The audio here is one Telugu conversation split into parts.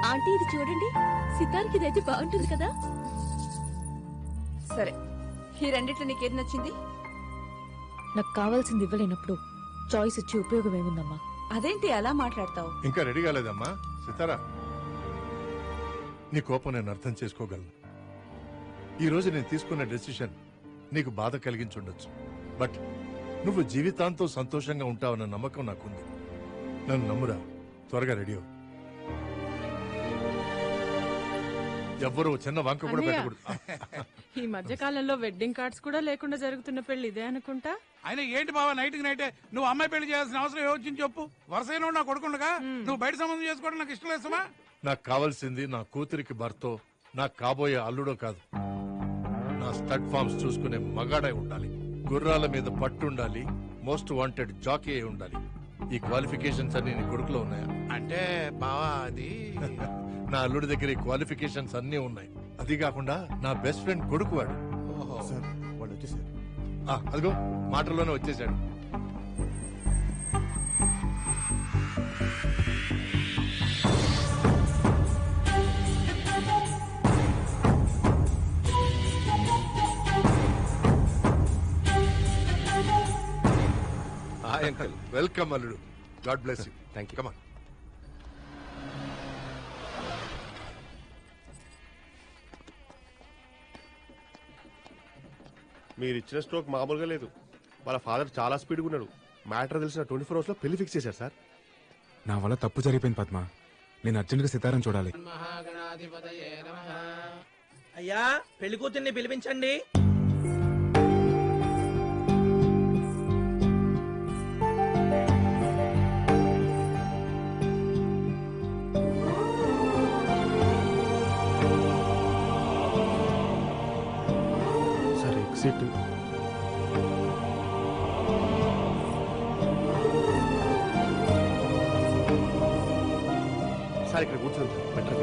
ఆంటీ ఇది చూడండి, సితార్కి ఇదైతే బాగుంటుంది కదా. సరే, ఈ రెండిట్లో నీకేది నచ్చింది? నాకు కావాల్సింది ఇవ్వలేనప్పుడు చాయిస్ ఇచ్చి ఉపయోగం ఏముందమ్మా? అదేంటి అలా మాట్లాడతావు? ఇంకా రెడీ కాలేదమ్మా సితారా. నీ కోపం నేను అర్థం చేసుకోగలను. ఈ రోజు నేను తీసుకున్న డెసిషన్ నీకు బాధ కలిగించుండొచ్చు, బట్ నువ్వు జీవితాంతం సంతోషంగా ఉంటావన్న నమ్మకం నాకుంది. నన్ను నమ్మురా, త్వరగా రెడీ అవ్వు. ఎవ్వరూ చిన్న వంక కూడా పెట్టకూడదు. ఈ మధ్య కాలంలో వెడ్డింగ్ కార్డ్స్ కూడా లేకుండా జరుగుతున్న పెళ్లి ఇదే అనుకుంటా. ఆయన ఏంటి బావా నైట్ నైటే నువ్వు అమ్మాయి పెళ్లి చేయాల్సిన అవసరం ఏమొచ్చింది చెప్పు. వరుసైన నా కొడుకుండగా నువ్వు బయట సంబంధం చేసుకోవడం నాకు ఇష్టం లేదమ్మా. నాకు కావాల్సింది నా కూతురికి భర్తో, నాకు కాబోయే అల్లుడో కాదు. నా స్టడ్ ఫార్మ్స్ చూసుకునే మగాడై ఉండాలి, గుర్రాల మీద పట్టుండాలి, మోస్ట్ వాంటెడ్ జాకీ అయి ఉండాలి. ఈ క్వాలిఫికేషన్స్ అన్ని నీ కొడుకులో ఉన్నాయా? అంటే బావా అది నా అల్లుడి దగ్గర ఈ క్వాలిఫికేషన్స్ అన్ని ఉన్నాయి. అది కాకుండా నా బెస్ట్ ఫ్రెండ్ కొడుకు వాడు. సార్ వాళ్ళు వచ్చేసారు. అదిగో మాటల్లోనే వచ్చేసాడు. Hi uncle. వెల్కమ్ అల్లుడు. God bless you. Thank you. Come on. మీరు ఇచ్చిన స్ట్రోక్ మామూలుగా లేదు. వాళ్ళ ఫాదర్ చాలా స్పీడ్గా ఉన్నాడు. మ్యాటర్ తెలిసిన 24 hours లో పెళ్లి ఫిక్స్ చేశారు సార్. నా వల్ల తప్పు జరిగిపోయింది పద్మ. నేను అర్జెంట్గా సితారం చూడాలి. అయ్యా, పెళ్లి కూతుర్ని పిలిపించండి. Sir exit. సార్ ఇక్కడ కూర్చోండి సార్, బెటర్.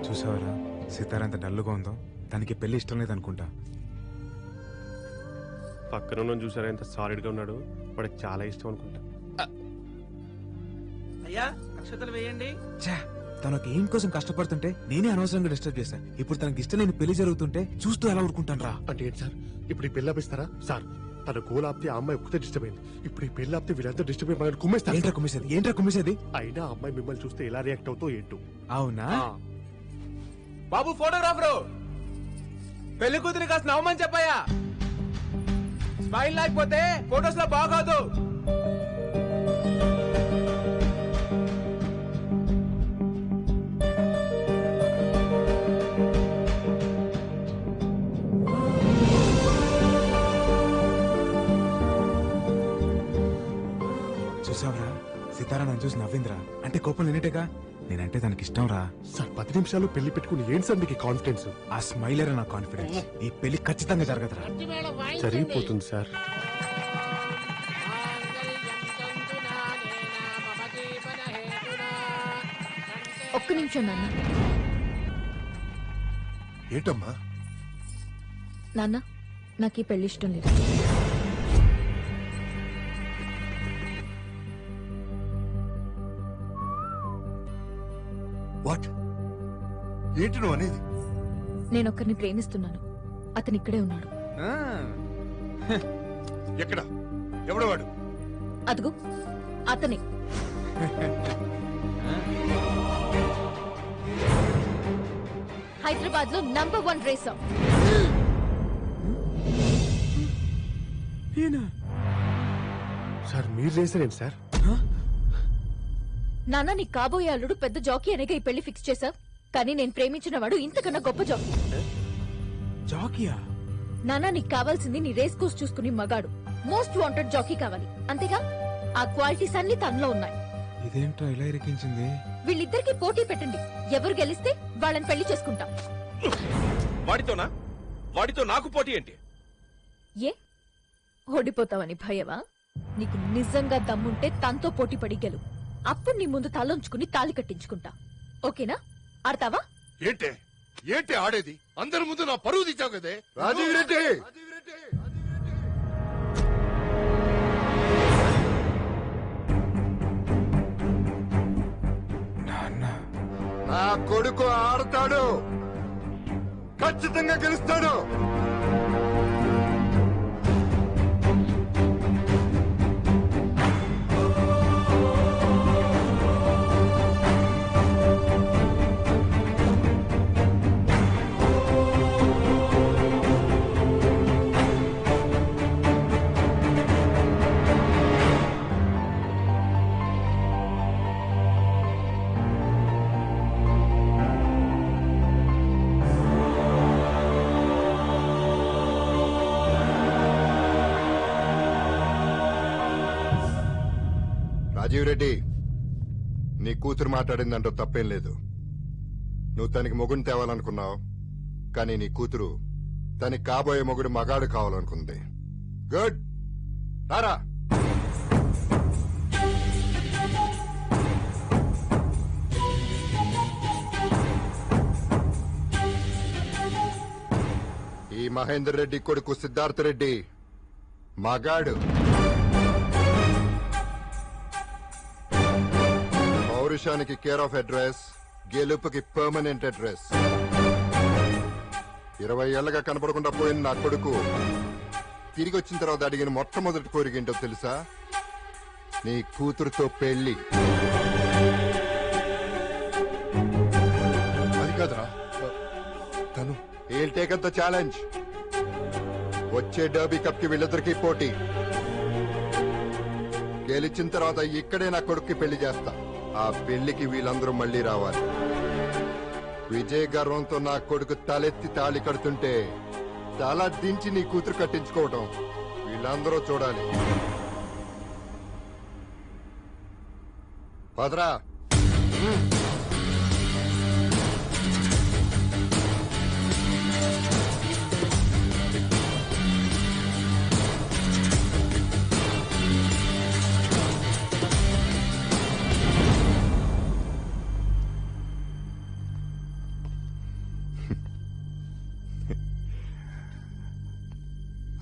చూసావరా సితార ఎంత డల్లుగా ఉందో. తనకి పెళ్లి ఇష్టం లేదనుకుంటా. పక్కన ఉన్న చూసారా ఎంత సాలిడ్ గా ఉన్నాడు. వాడికి చాలా ఇష్టం అనుకుంటా. అయ్యా, అక్షతలు వేయండి. తను ఒక ఏం కోసం కష్టపడుతుంటే నేనే అనవసరంగా డిస్టర్బ్ చేశాను. ఇప్పుడు తనకి ఇష్టం లేని పెళ్లి జరుగుతుంటే చూస్తూ ఎలా ఊరుకుంటాను రా. అంటే ఏంటి సార్, ఇప్పుడు ఈ పెళ్లి ఆపిస్తారా? సార్, తన గోల్ ఆపితే ఆ అమ్మాయి ఒక్కతే డిస్టర్బ్ అయింది. ఇప్పుడు ఈ పెళ్లి ఆపితే వీళ్ళంతా డిస్టర్బ్ అయ్యి కుమ్మేస్తారు. ఏంట్రా కుమ్మేసేది? అయినా అమ్మాయి మిమ్మల్ని చూస్తే ఎలా రియాక్ట్ అవుతో ఏంటో. అవునా? బాబు ఫోటోగ్రాఫరు, పెళ్లి కూతురి కాస్త నవ్వమని చెప్పాయా. స్మైల్ లేకపోతే ఫోటోస్ లో బాగోదు. చూసావరా సితారా నన్ను చూసి నవ్విందిరా. అంటే కోపం లేనట్టేగా. నేనంటే తనకి ఇష్టం రా. సార్ 10 నిమిషాలు పెళ్లి పెట్టుకుని ఏంటి సార్ మీకు కాన్ఫిడెన్స్? ఆ స్మైలర్ నా కాన్ఫిడెన్స్. ఈ పెళ్లి ఖచ్చితంగా జరగదురా. జరిగిపోతుంది సార్. ఒక్క నిమిషం నాన్న. ఏంటమ్మా? నాన్న, నాకు ఈ పెళ్లి ఇష్టం లేదు. వాట్? ఏంటి నువ్వు అనేది? నేను ఒక్కరిని ప్రేమిస్తున్నాను. అతను ఇక్కడే ఉన్నాడు. ఎక్కడ? ఎవడు వాడు? అదుగు అతనే. హైదరాబాద్ లో నంబర్ 1 రేసర్. సార్ మీరు రేసారేంటి సార్? నాన్న, నీ కాబోయే అల్లుడు పెద్ద జాకీ అనేగా ఈ పెళ్లి ఫిక్స్ చేశా. కానీ నేను ప్రేమించిన వాడు ఇంతకన్నా గొప్ప జాకీ. జాకీయా? నాన్న, నీకు కావాల్సింది నీ రేస్ కోర్స్ చూసుకుని మగాడు, మోస్ట్ వాంటెడ్ జాకీ కావాలి. అంతేగా? ఆ క్వాలిటీస్ అన్ని తనలో ఉన్నాయి. ఇదేంటో ఇలా ఇరికించింది. వీళ్ళిద్దరికి పోటీ పెట్టండి. ఎవరు గెలిస్తే వాళ్ళని పెళ్లి చేసుకుంటాం. వాడితోనా? వాడితో నాకు పోటీ ఏంటి? ఏ ఓడిపోతావని భయమా? నీకు నిజంగా దమ్ముంటే తనతో పోటీ పడి గెలు. అప్పుడు నీ ముందు తలంచుకుని తాళి కట్టించుకుంటా. ఓకేనా? ఆడతావా? ఏంటే ఏంటి ఆడేది? అందరి ముందు నా పరువు తీసావు కదే. రాజీవ్ రెడ్డి నా కొడుకు ఆడతాడు, ఖచ్చితంగా గెలుస్తాడు. రాజీవ్ రెడ్డి, నీ కూతురు మాట్లాడిందంటూ తప్పేం లేదు. నువ్వు తనకి మొగుడిని తేవాలనుకున్నావు, కానీ నీ కూతురు తనకి కాబోయే మొగుడు మగాడు కావాలనుకుంది. గుడ్, రారా. ఈ మహేందర్ రెడ్డి కొడుకు సిద్ధార్థ రెడ్డి మగాడు. పౌరుషానికి కేర్ ఆఫ్ అడ్రస్, గెలుపుకి పర్మనెంట్ అడ్రస్. 20 ఏళ్లగా కనపడకుండా పోయిన నా కొడుకు తిరిగి వచ్చిన తర్వాత అడిగిన మొట్టమొదటి కోరిక ఏంటో తెలుసా? నీ కూతురుతో పెళ్లి. అది కాదురా, తను he'll take up the challenge. వచ్చే డర్బీ కప్ కి వీళ్ళిద్దరికీ పోటీ. గెలిచిన తర్వాత ఇక్కడే నా కొడుక్కి పెళ్లి చేస్తా. ఆ పెళ్లికి వీళ్ళందరూ మళ్లీ రావాలి. విజయ్ గర్వంతో నా కొడుకు తలెత్తి తాళి కడుతుంటే తల దించి నీ కూతురు కట్టించుకోవటం వీళ్ళందరూ చూడాలి. పదరా.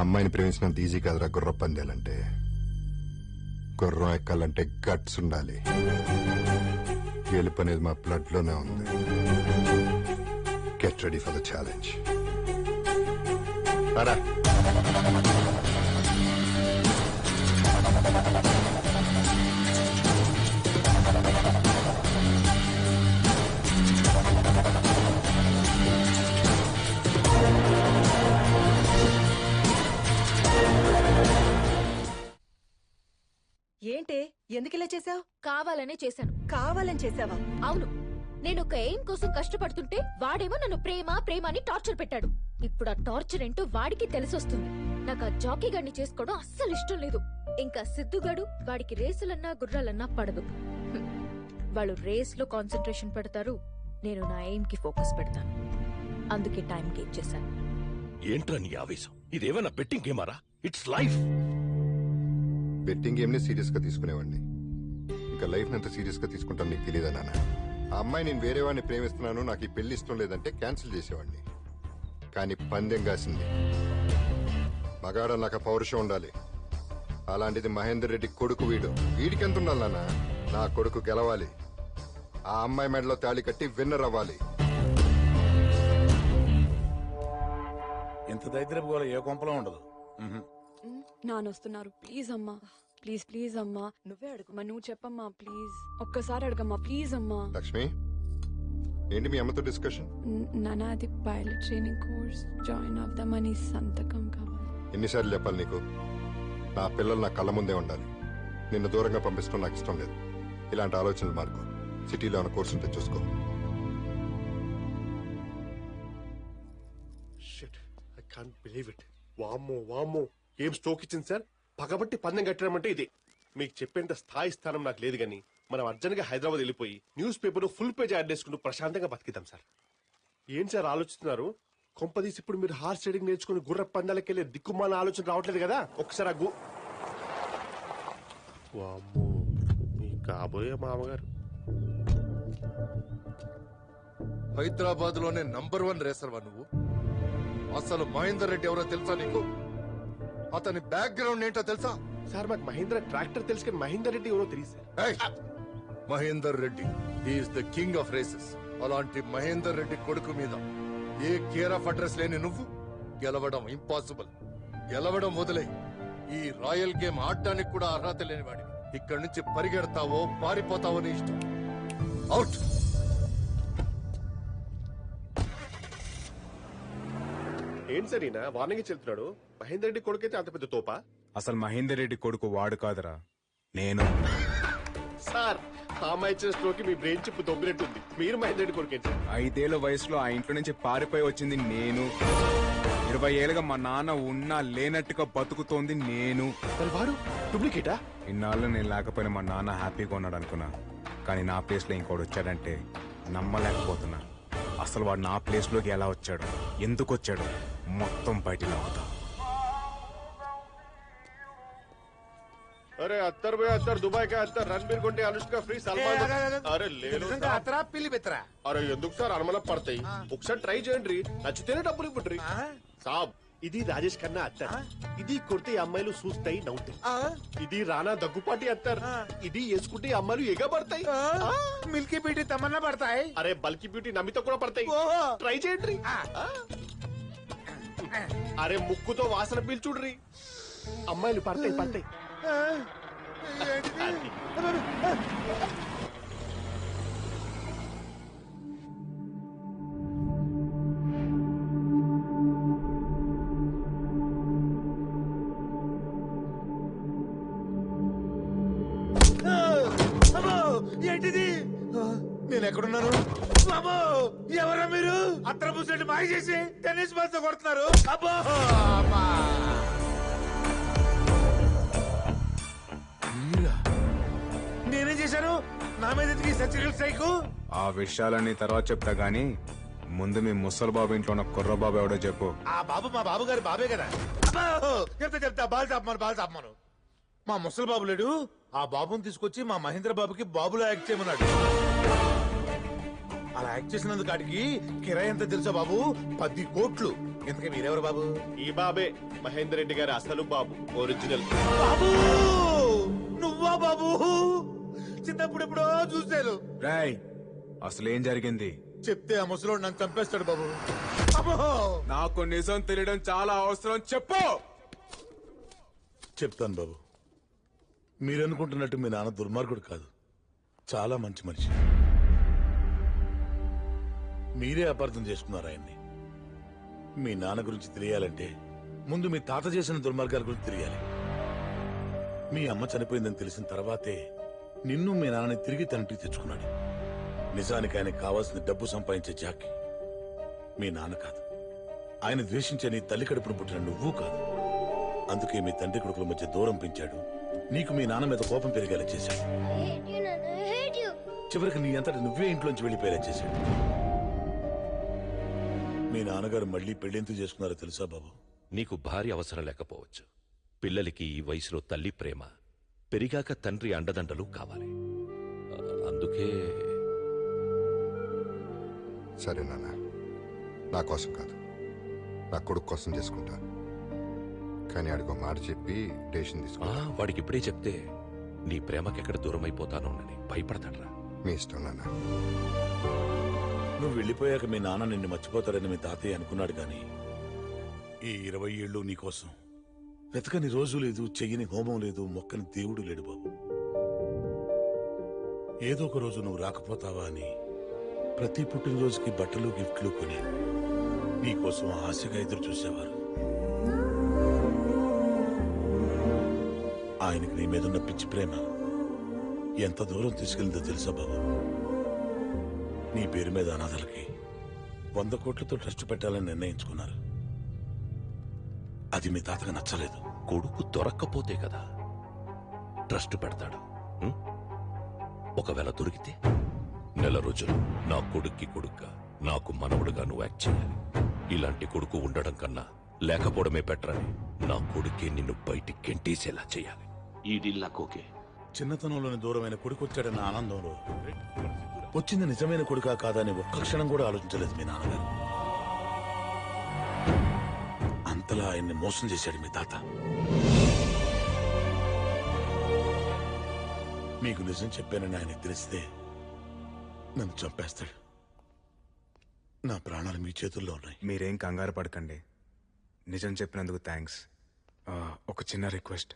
అమ్మాయిని ప్రేమించినంత ఈజీ కాదురా గుర్రం పందేలంటే. గుర్రం ఎక్కాలంటే గట్స్ ఉండాలి. గెలుపు అనేది మా బ్లడ్ లోనే ఉంది. Get ready for the challenge. ఏంటే ఎందుకు ఇలా చేసావు? కావాలనే చేశాను. కావాలని చేసావా? అవును, నేను ఒక ఎయిమ్ కోసం కష్టపడుతుంటే వాడేమో నన్ను ప్రేమ ప్రేమ అని టార్చర్ పెట్టాడు. ఇప్పుడు ఆ టార్చర్ ఏంటో వాడికి తెలిసొస్తుంది. నాకు ఆ జాకీ గడిని చేసుకోవడం అస్సలు ఇష్టం లేదు. ఇంకా సిద్ధుగాడు, వాడికి రేసులన్నా గుర్రాలన్నా పడదు. వాళ్ళు రేస్ లో కాన్సన్ట్రేషన్ పెడతారు, నేను నా ఎయిమ్ కి ఫోకస్ పెడతాను. అందుకే టైం గేట్ చేశాను. ఏంట్రా నీ ఆవేశం? ఇదేమన్నా బెట్టింగ్ గేమారా? It's life. బెట్టింగ్ గేమ్ ని సీరియస్ గా తీసుకునేవాడిని, ఇంకా లైఫ్ ఎంత సీరియస్ గా తీసుకుంటాను నీకు తెలియదా నాన్న? ఆ అమ్మాయి నేను వేరే వాడిని ప్రేమిస్తున్నాను, నాకు ఈ పెళ్లి ఇష్టం లేదంటే క్యాన్సిల్ చేసేవాడిని. కానీ పందెం కాసింది. మగాడ నాకు పౌరుషం ఉండాలి. అలాంటిది మహేందర్ రెడ్డి కొడుకు వీడికి ఎంత ఉండాలి నాన్న? నా కొడుకు గెలవాలి. ఆ అమ్మాయి మెడలో తాళి కట్టి విన్నర్ అవ్వాలి. ఇంత దరిద్రపు గోల ఏ కొంపలో ఉండదు. నానొస్తున్నారు, ప్లీజ్ అమ్మా, ప్లీజ్ ప్లీజ్ అమ్మా, నువ్వే అడుగుమా, నువ్వు చెప్పమ్మా ప్లీజ్, ఒక్కసారి అడగమ్మా ప్లీజ్ అమ్మా. లక్ష్మి, ఏంటి మీ అమ్మతో డిస్కషన్? నాన్న, అది పైలట్ ట్రైనింగ్ కోర్స్ జాయిన్ అవుదామని సంతకం కావాలి. ఎన్నిసార్లు చెప్పాలి నీకు? నా పిల్లలు నా కళ్ళ ముందే ఉండాలి. నిన్ను దూరంగా పంపించడం నాకు ఇష్టం లేదు. ఇలాంటి ఆలోచనలు మార్కో. సిటీలో ఉన్న కోర్సు ఉంటే చూసుకో. Shit, I can't believe it. వామ్మో, ఏం స్ట్రోక్ ఇచ్చింది సార్? పగబట్టి పందెం కట్టడం ఇది. మీకు చెప్పేంత స్థాయి స్థానం నాకు లేదు, కానీ మనం అర్జెంట్గా హైదరాబాద్ వెళ్ళిపోయి news paper full page add చేసుకుంటూ ప్రశాంతంగా బతికిద్దాం సార్. ఏంటి సార్ ఆలోచిస్తున్నారు? కొంపదీసి ఇప్పుడు మీరు హార్స్ రైడింగ్ నేర్చుకుని గుర్ర పందాలకి వెళ్ళే దిక్కుమాల ఆలోచన రావట్లేదు కదా? ఒకసారి వామ్మో, మీ కాబోయే మామగారు. హైదరాబాద్ లోనే #1 రేసర్వా నువ్వు? అసలు మహేందర్ రెడ్డి ఎవరో తెలుసా నీకు? అతని బ్యాక్గ్రౌండ్ ఏంటో తెలుసా? సార్ మాకు మహేంద్ర ట్రాక్టర్ తెలుసు కానీ మహేందర్ రెడ్డి ఎవరో తెలియదు sir. Mahender Reddy is the king of races. అలాంటి మహేందర్ రెడ్డి కొడుకు మీద ఏ కేర్ ఆఫ్ అడ్రస్ లేని నువ్వు గెలవడం ఇంపాసిబుల్. గెలవడం వదిలే, ఈ రాయల్ గేమ్ ఆడడానికి కూడా అర్హత లేని వాడివి. ఇక్కడి నుంచి పరిగెడతావో పారిపోతావో నీ ఇష్టం. అవుట్. ఏంటి సార్ ఈయన వార్నింగ్ చెల్తున్నాడు? మహేందర్ రెడ్డి కొడుకైతే అంత పెద్ద తోపా? అసలు మహేందర్ రెడ్డి కొడుకు వాడు కాదురా, నేను. సార్ ఆ అమ్మాయి ఇచ్చిన స్ట్రోక్ మీ బ్రెయిన్ చిప్ దొబ్బినట్టుంది. మీరు మహేందర్ రెడ్డి కొడుకేంటి సార్? 5 ఏళ్ల వయసులో ఆ ఇంట్లో నుంచి పారిపోయి వచ్చింది నేను. 20 ఏళ్ళుగా మా నాన్న ఉన్నా లేనట్టుగా బతుకుతోంది నేను. మరి వాడు డూప్లికేటా? ఇన్నాళ్ళు నేను లేకపోయినా మా నాన్న హ్యాపీగా ఉన్నాడు అనుకున్నా, కానీ నా ప్లేస్ లో ఇంకోటి వచ్చాడంటే నమ్మలేకపోతున్నా. అసలు వాడు నా ప్లేస్ లోకి ఎలా వచ్చాడు, ఎందుకు వచ్చాడు, మొత్తం బయట అవుతా. అరే అత్తర్ బే అత్తర్, దుబాయ్ కా అత్తర్, రణబీర్ కొంటే అనుష్క ఫ్రీ, సల్మాన్. అరే లేదు అరే ఎందుకు సార్ అనుమానం పడతాయి? ఒకసారి ట్రై చేయండి, నచ్చితేనే డబ్బులు ఇవ్వండి. సాబ్ ఇది రాజేష్ ఖన్నా అత్తర్, ఇది కొడితే అమ్మాయిలు చూస్తాయి నవ్వుతాయి. ఇది రానా దగ్గుపాటి అత్తర్, ఇది వేసుకుంటే అమ్మాయిలు ఎగబడతాయి. మిల్కీ బ్యూటీ తమన్నా పడతాయి. అరే బల్కీ బ్యూటీ నమ్మితో కూడా పడతాయి. ట్రై చేయండి. అరే ముక్కుతో వాసన పీల్చుడ్రి, అమ్మాయిలు పడతాయి పడతాయి. ఏంటిది? నేను ఎక్కడున్నాను? బాబు ఎవరా మీరు? అత్తర పూసెట్టి మాయ చేసి టెన్నిస్ బాల్ తో కొడుతున్నారు. అబ్బో నేనేం చేశాను? నా మీద సచిరల్ స్ట్రైక్. ఆ విషయాలన్నీ తర్వాత చెప్తా గానీ ముందు మీ ముసలి బాబు ఇంట్లో ఉన్న కుర్ర బాబు ఎవడో చెప్పు. ఆ బాబు మా బాబు గారి బాబే కదా. చెప్తా బాల్ చాపమను. మా ముసలి బాబు లేడు, ఆ బాబుని తీసుకొచ్చి మా మహేంద్ర బాబుకి బాబులో యాక్ట్ చేయమన్నాడు. అలా యాక్ట్ చేసినందుకు ఆడికి కిరాయి ఎంత తెలుసా బాబు? 10 కోట్లు. ఎందుకే మీరెవరు బాబు? ఈ బాబే మహేందర్ రెడ్డి గారి అసలు బాబు, ఒరిజినల్ బాబు. నువ్వా బాబు? చిన్నప్పుడు ఎప్పుడో చూశాను. రాయ్ అసలు ఏం జరిగింది చెప్తే ఆ ముసలోడు నన్ను చంపేస్తాడు బాబు. నాకు నిజం తెలియడం చాలా అవసరం, చెప్పు. చెప్తాను బాబు. మీరనుకుంటున్నట్టు మీ నాన్న దుర్మార్గుడు కాదు, చాలా మంచి మనిషి. మీరే అపార్థం చేసుకున్నారు ఆయన్ని. మీ నాన్న గురించి తెలియాలంటే ముందు మీ తాత చేసిన దుర్మార్గాల గురించి తెలియాలి. మీ అమ్మ చనిపోయిందని తెలిసిన తర్వాతే నిన్ను మీ నాన్నని తిరిగి తనటికి తెచ్చుకున్నాడు. నిజానికి ఆయనకు కావాల్సిన డబ్బు సంపాదించే జాకి మీ నాన్న కాదు, ఆయన ద్వేషించే నీ తల్లి కడుపును పుట్టిన నువ్వు కాదు. అందుకే మీ తండ్రి కొడుకుల మధ్య దూరం పెంచాడు, నీకు మీ నాన్న మీద కోపం పెరిగేలా చేశాడు. చివరికి నీ అంతటి నువ్వే ఇంట్లోంచి వెళ్ళిపోయేలా చేశాడు. మీ నాన్నగారు మళ్ళీ పెళ్లెందుకు చేసుకున్నారో తెలుసా బాబు? నీకు భార్య అవసరం లేకపోవచ్చు, పిల్లలకి ఈ వయసులో తల్లి ప్రేమ, పెరిగాక తండ్రి అండదండలు కావాలి. అందుకే. సరే నాన్న, నా కోసం కాదు, నా కొడుకు కోసం చేసుకుంటా. కానీ అడిగో మాట చెప్పి డెసిషన్ తీసుకున్నా. వాడికి ఇప్పుడే చెప్తే నీ ప్రేమకెక్కడ దూరం అయిపోతానోనని భయపడతాడ్రా. మీ ఇష్టం నాన్న. నువ్వు వెళ్ళిపోయాక మీ నాన్న నిన్ను మర్చిపోతాడని మీ తాతయ్య అనుకున్నాడు, కానీ ఈ 20 ఏళ్ళు నీకోసం వెతకని రోజు లేదు, చెయ్యని హోమం లేదు, మొక్కని దేవుడు లేడు బాబు. ఏదో ఒక రోజు నువ్వు రాకపోతావా అని ప్రతి పుట్టినరోజుకి బట్టలు గిఫ్ట్లు కొని నీకోసం ఆశగా ఎదురు చూసేవారు. ఆయనకి నీ మీదున్న పిచ్చి ప్రేమ ఎంత దూరం తీసుకెళ్ళిందో తెలుసా బాబు? నీ పేరు మీద అనాథలకి 100 కోట్లతో ట్రస్ట్ పెట్టాలని నిర్ణయించుకున్నారు. అది మీ తాతకు నచ్చలేదు. కొడుకు దొరక్కపోతే కదా ట్రస్ట్ పెడతాడు. ఒకవేళ దొరికితే నెల రోజులు నా కొడుక్కి కొడుగ్గా, నాకు మనవడుగా నువ్వు యాక్ట్ చేయాలి. ఇలాంటి కొడుకు ఉండడం కన్నా లేకపోవడమే బెటర్ అని నా కొడుకే నిన్ను బయటికి గెంటేసేలా చేయాలి. ఈ డీల్ నాకు ఓకే. చిన్నతనంలోని దూరమైన కొడుకు వచ్చాడన్న ఆనందంలో వచ్చింది నిజమైన కొడుకా కాదా అని ఒక్క క్షణం కూడా ఆలోచించలేదు మీ నాన్నగారు. అంతలా ఆయన్ని మోసం చేశాడు మీ తాత. మీకు నిజం చెప్పానని ఆయనకు తెలిస్తే నన్ను చంపేస్తాడు. నా ప్రాణాలు మీ చేతుల్లో ఉన్నాయి. మీరేం కంగారు పడకండి. నిజం చెప్పినందుకు థ్యాంక్స్. ఒక చిన్న రిక్వెస్ట్,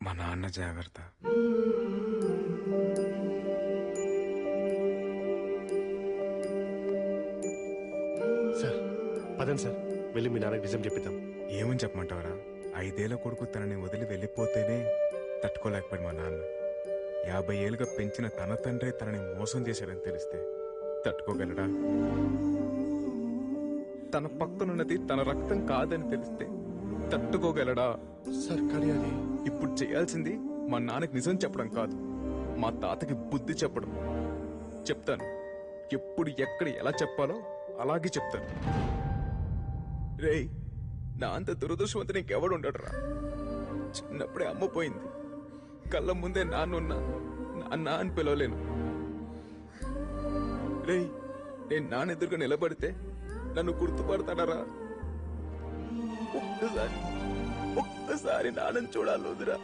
మా నాన్న జాగ్రత్త. సార్ పదండి సార్, వెళ్ళి మీ నాన్నకి నిజం చెప్పిద్దాం. ఏమని చెప్పమంటావరా? 5 ఏళ్ల కొడుకు తనని వదిలి వెళ్ళిపోతేనే తట్టుకోలేకపోయాడు మా నాన్న. 50 ఏళ్ళుగా పెంచిన తన తండ్రి తనని మోసం చేశాడని తెలిస్తే తట్టుకోగలడా? తన పక్కనున్నది తన రక్తం కాదని తెలిస్తే తట్టుకోగలడా? సార్ కానీ అది ఇప్పుడు చేయాల్సింది మా నాన్నకి నిజం చెప్పడం కాదు, మా తాతకి బుద్ధి చెప్పడం. చెప్తాను, ఎప్పుడు ఎక్కడ ఎలా చెప్పాలో అలాగే చెప్తాను. రేయ్, నా అంత దురదృష్టవంతుని ఇంకెవడు ఉండడురా. చిన్నప్పుడే అమ్మ పోయింది, కళ్ళ ముందే నాన్నున్నా నాన్న అని పిలవలేను. రేయ్, నేను నాన్న ఎదురుగా నిలబడితే నన్ను గుర్తుపడతాడరా? ఒక్కసారి నాన్నని చూడాలి వదిరా.